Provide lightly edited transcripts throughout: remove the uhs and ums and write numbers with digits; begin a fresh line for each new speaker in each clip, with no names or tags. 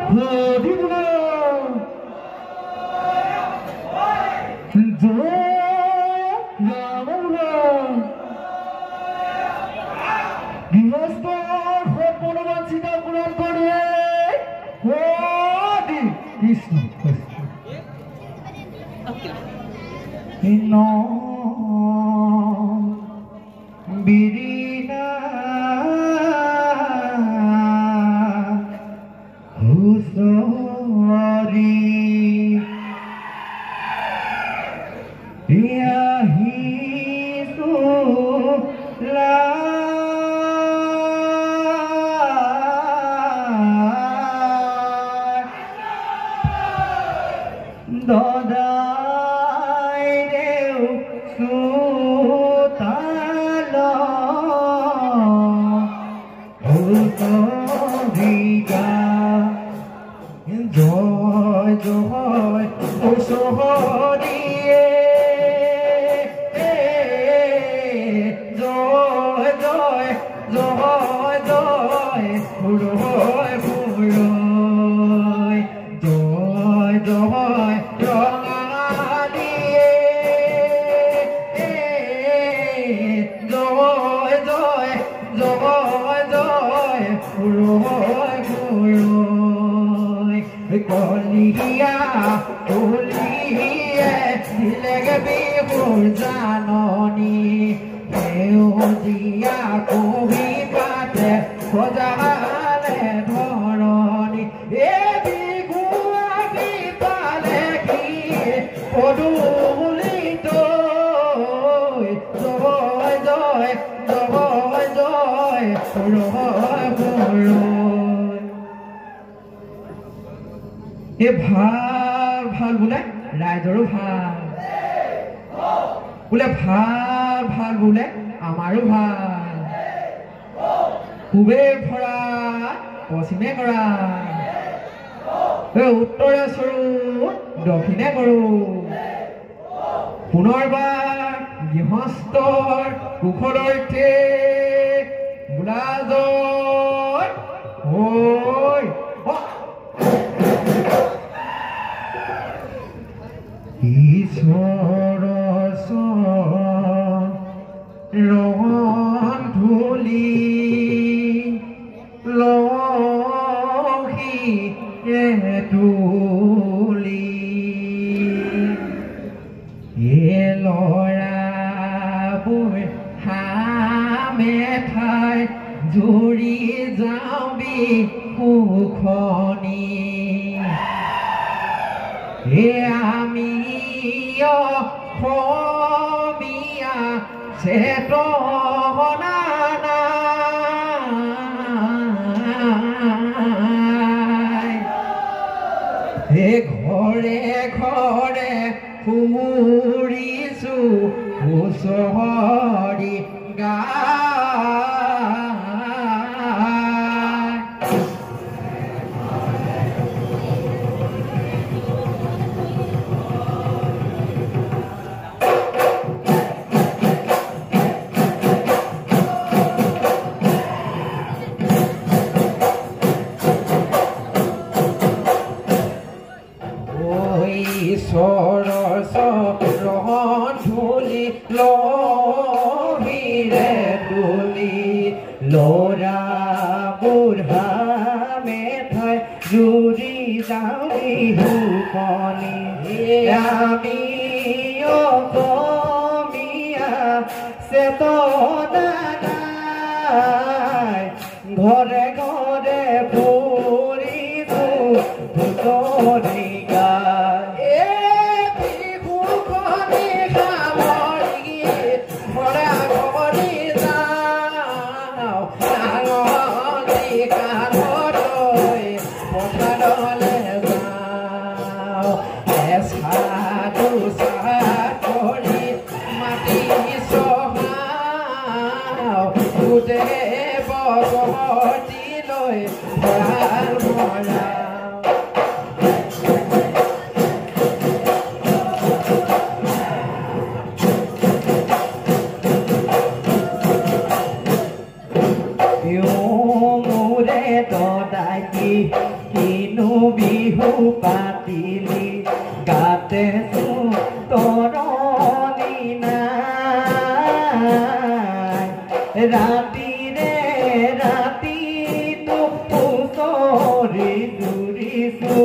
হরিবুলা জয় রামবুলা গৃহস্থ সপনবাঞ্ছিতা পূরণ করিয়ে হরি কৃষ্ণ বিরিনা হুসরি ইয়াহিসুলা দদাই দেউ সুতাল হুসরিকা জয় জয় হুসরিয়ে জয় জয় জয় জয় ফুরয় ফুরয় জয় জয় রঙালিয়ে জয় জয় জয় জয় ফুরয় ফুরয় কলিয়া কলিয়ে দিলেগে বিহুর জাননী সেউজীয়া কবি পাতে সজালে ধৰণী এ বিহু আমি পালে কি পদূলিত জয় জয় জয় জয় ৰয় এ ভাল ভাল বোলে ৰাইজৰো ভাল বোলে ভাল ভাল বোলে আমাৰো ভাল পূবে ভৰা পশ্চিমে কৰা উত্তৰে চৰু দক্ষিণে কৰো পুনৰবাৰ গৃহস্থৰ কুশলৰ্থে বোলা জয় ঐ ঈশ্বৰ ৰণ ধূলি লহি তুলি এ ল'ৰাবোৰ হামে ঠাই জুৰি যাবি সুখনি এ আমি অসমীয়া চেতনা নাই এ ঘৰে ঘৰে ফুৰিছো হুঁচৰি ঈশ্বৰৰ চৰণ ধূলি লহিৰে তুলি ল'ৰা বুঢ়া মেঠাই জুৰি যাওঁ বিহুকণি আমি অসমীয়া চেতনা নাই ঘৰে ঘৰে ফুৰিছো হুঁচৰি মোৰে দদাই কিনো বিহু পাতিলি গাতে তৰণি নাই ৰাতিৰে ৰাতিটো পুচৰি জুৰিছো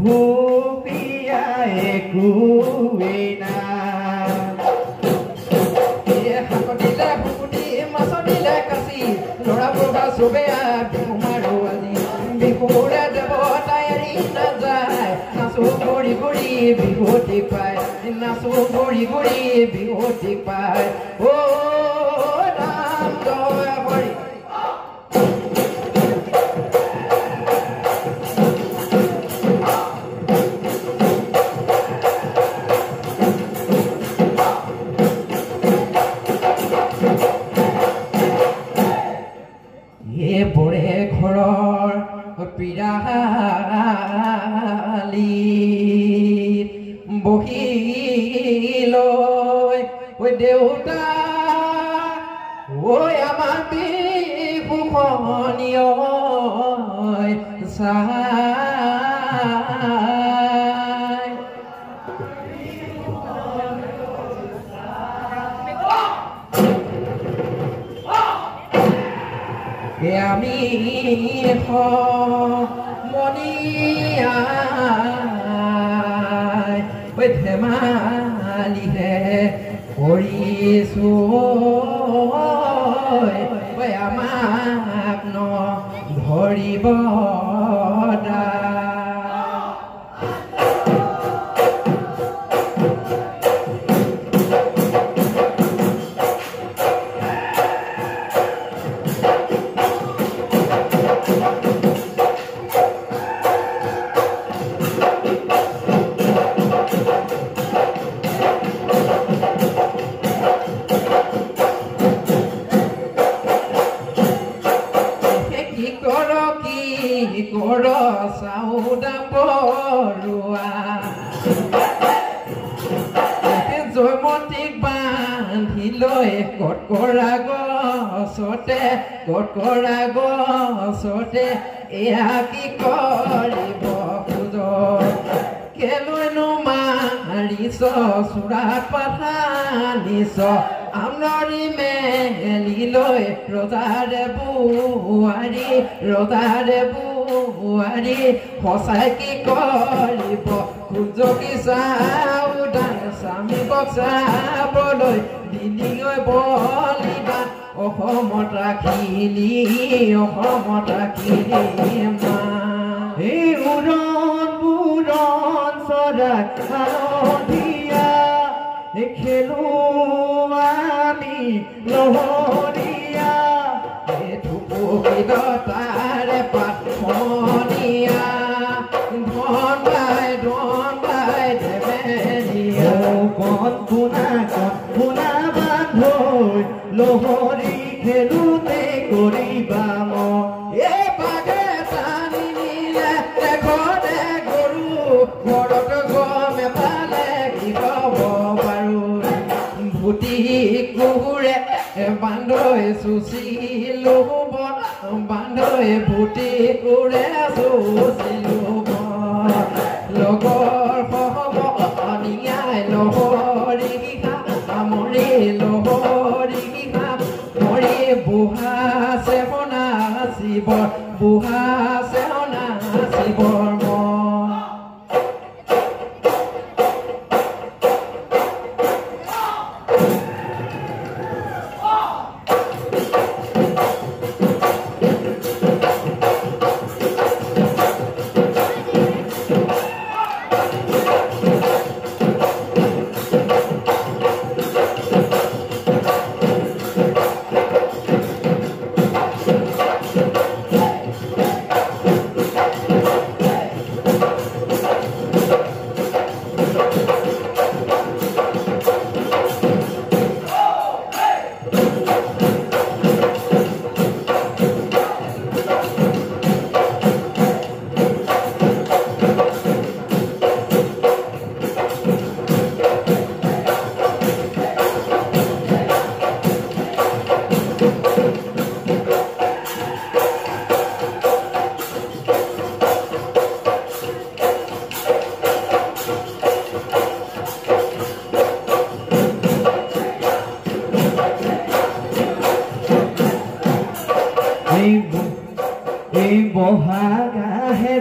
ভুপিয়া একোৱেই নাই শাক দিলে শুকুটি মাছ দিলে কাচি ল'ৰা বুঢ়া চবে বিহু মাৰো আজি বিহুৰে দেৱতাই এৰি নাযায় নাচো ঘূৰি ঘূৰি বিহুটি পায় নাচো ঘূৰি ঘূৰি বিহুটি পায় অ' ৰাম জয় হৰি বৰে ঘৰৰ পিৰালি বহি লৈ ঐ দেউতা ঐ আমাৰ বিহুখনি চাই আমি মনিয়াই ঐ ধেমালিহে কৰিছোঁ ঐ আমাক ন ধৰিব চাউদা পৰুৱা জয়মতীক বান্ধি লৈ কটকৰা গছতে এয়া কি কৰিব খোজ কেলৈনো মাৰিছ চোৰাত পাঠানিছ আমৰি মেলি লৈ ৰজাৰে বুৱাৰী সঁচাই কি কৰিব খোজ কি চাউদান স্বামীক চাবলৈ দিলি বলিদান অসমত ৰাখিলি মা এই উৰণ চৰাই হালধীয়া খেলো আমি লহৰীয়া তাৰে পাঠনীয়া ধন বাই দেবেনীয়া কণ পোনা বান্ধৈ লহৰী খেলোতে কৰিবা এই বাঘে টানি নিলে ঘৰতে গৰু ঘৰত গম এফালে কি ক'ব পাৰো ভুটি কুকুৰে বান্ধৈ চুচিলো বান্ধৈ ভুটি কুকুৰে চুচিলো লগৰ সহমনিয়াই লহৰী মৰি বুঢ়া চেহনা শিৱৰ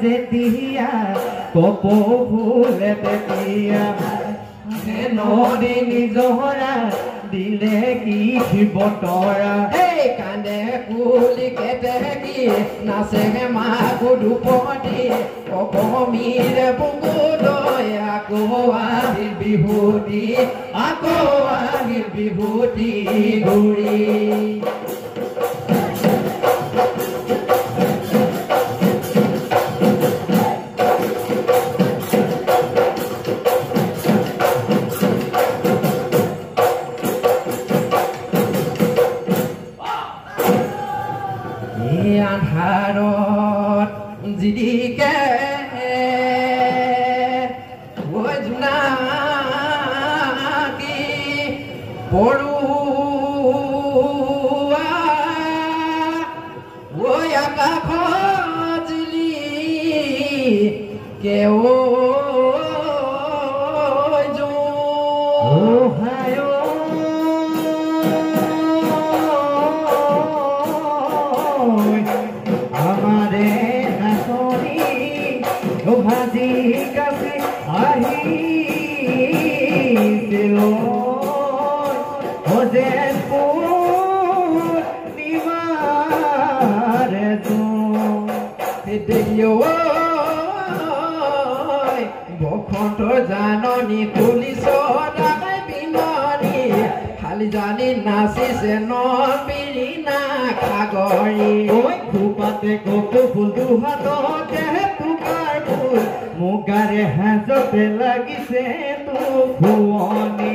যেতিয়া কপৌ ফুলে তেতিয়া নদী নিজৰা দিলে কি বতৰা
এই কান্দে কুলি কেতেকী নাচে মাকো দুপতি অসমীৰ বুকুলৈ আকৌ আহিল বিহুতি ঘূৰি আন্ধাৰত জিলিকে জোনাকী পৰুৱা আকাশত জিলিকে
ভাজি কাছে আহিছিল যেন পূৰ্ণিমাৰ
বসন্ত জাননী তুলিছ ডাঙাই বিননি শালি জানি নাচিছে নবিৰি না খাগৰি
খোপাতে কপৌ ফুল দুহাততে টুকাৰ ফুল মুগাৰে হাজতে লাগিছে তুফুৱনি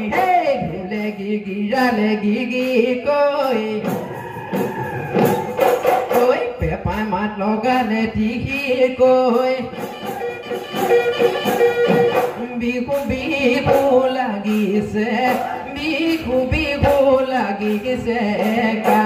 ঘূলে গিৰালে গিগি কৈ পেপাই মাত লগালে টিকি কৈ বিহু বিহু লাগিছে বিহু লাগিছে গা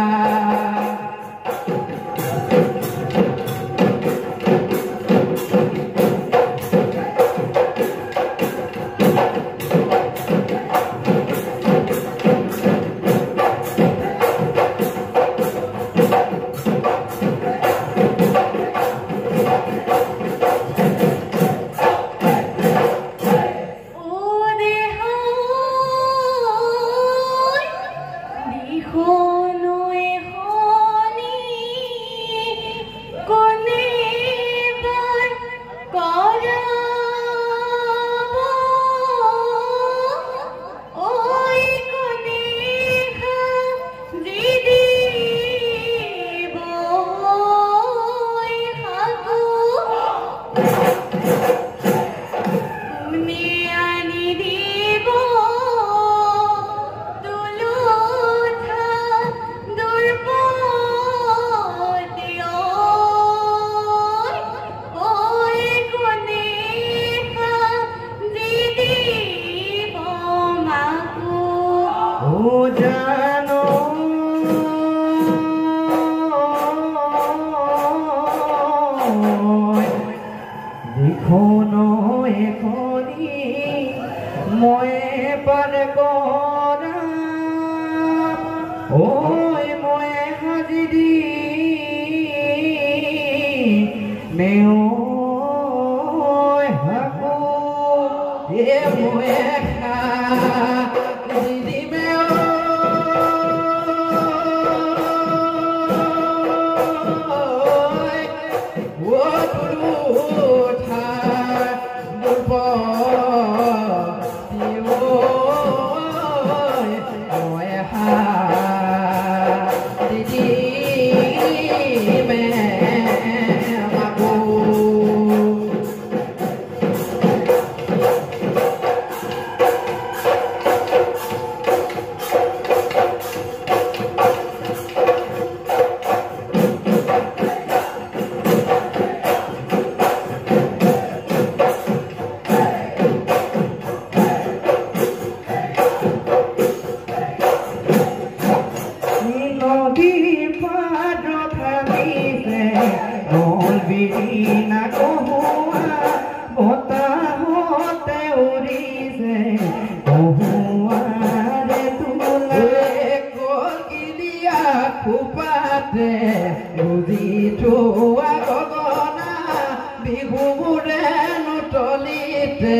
বিহুৰে নুতলিতে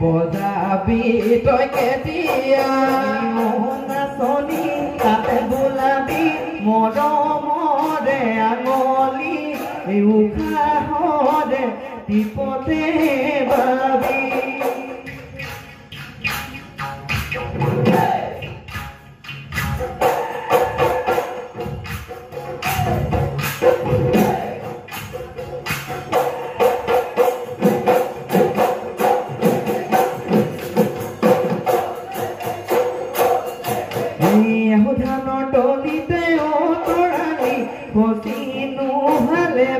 বজাবি তই কেতিয়া
নাচনি তাতে বোলাবি মৰমৰে আঙলি উশাহৰে টিপতে বাবি ধানৰ তলিতে অতৰালি খচিনো হালে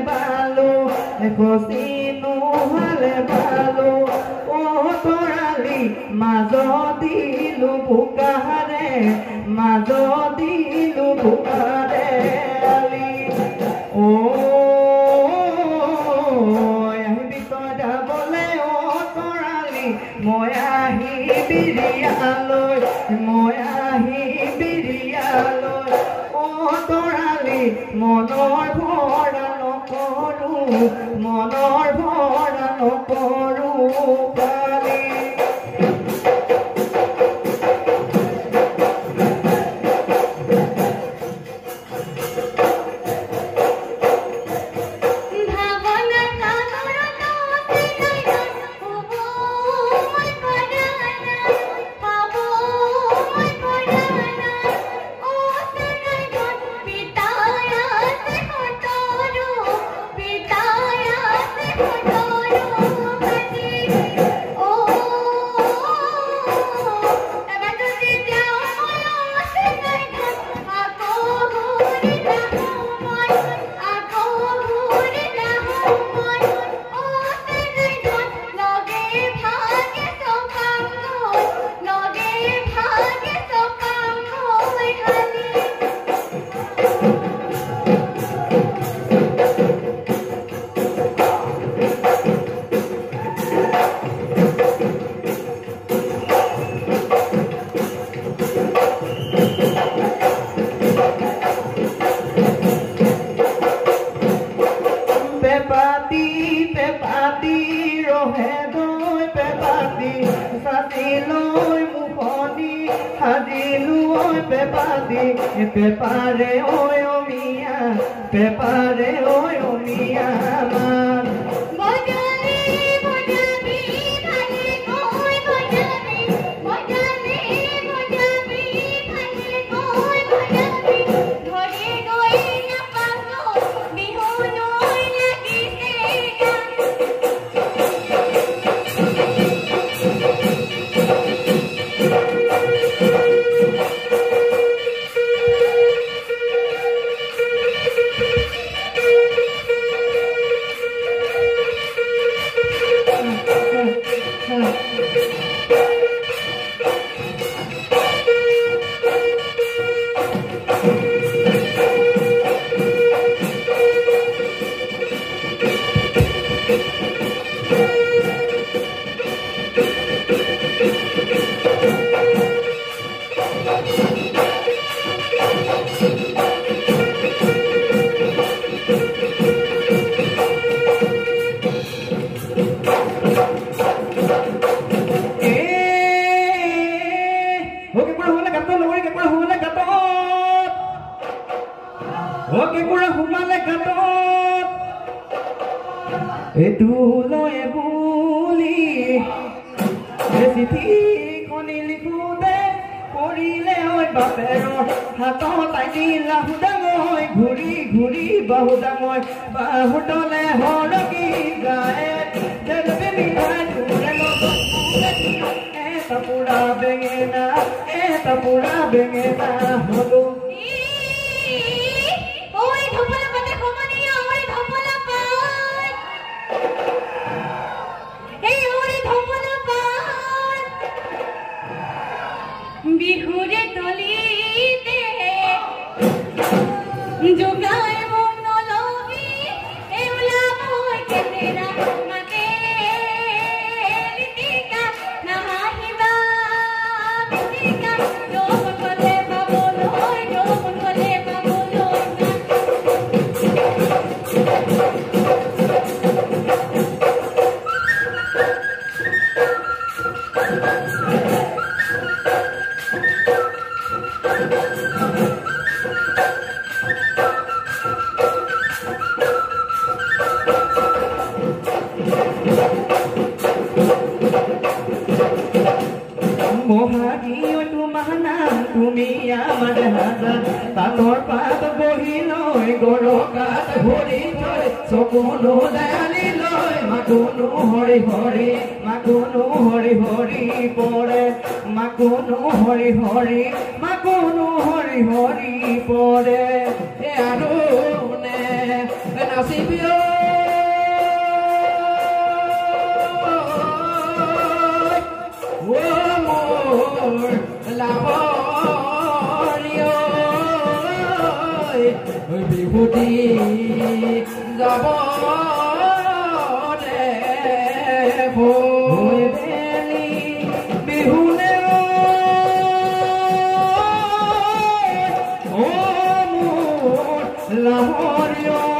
বালো অতৰালি মাজ দিলো বোকাৰে আলি আহিবি তই যাবলে অতৰালি মই আহি বিৰিয়ালৈ অতৰালি মনৰ ভৰা নকৰো কালি পেপাতি ৰহে দৈ পেপাতি চাচিলৈ মুখনি সাজিলো পেপাতি পেপাৰে ঐ অমিয়া মান Eduloe buli চিঠিখনি লিখোঁতে কৰিলে ঐ বাপেৰৰ হাতত আনিলা সুদাঙৈ ঘূৰি ঘূৰি বাহু ডাঙৰ বাহুতলে সৰকি যায় জেলেপি মিঠাই তোৰে লগত এটা পুৰা বেঙেনা হলো
বিহুরে তলিতে যোগায় মন লবি এউলা মই কেতেরা মাতে রিতিকা নাহিবা রিতিকা লোকলে বাবল হয়
চকুনো দয়ালি লৈ মাকুনো হৰি হৰি মাকুনো হৰি হৰি পৰে মাকুনো হৰি হৰি মাকুনো হৰি হৰি পৰে
আৰু নে নাচিবিও মোৰ লাভৰিও বিহুতি যাব
বিহুনে লাহৰিও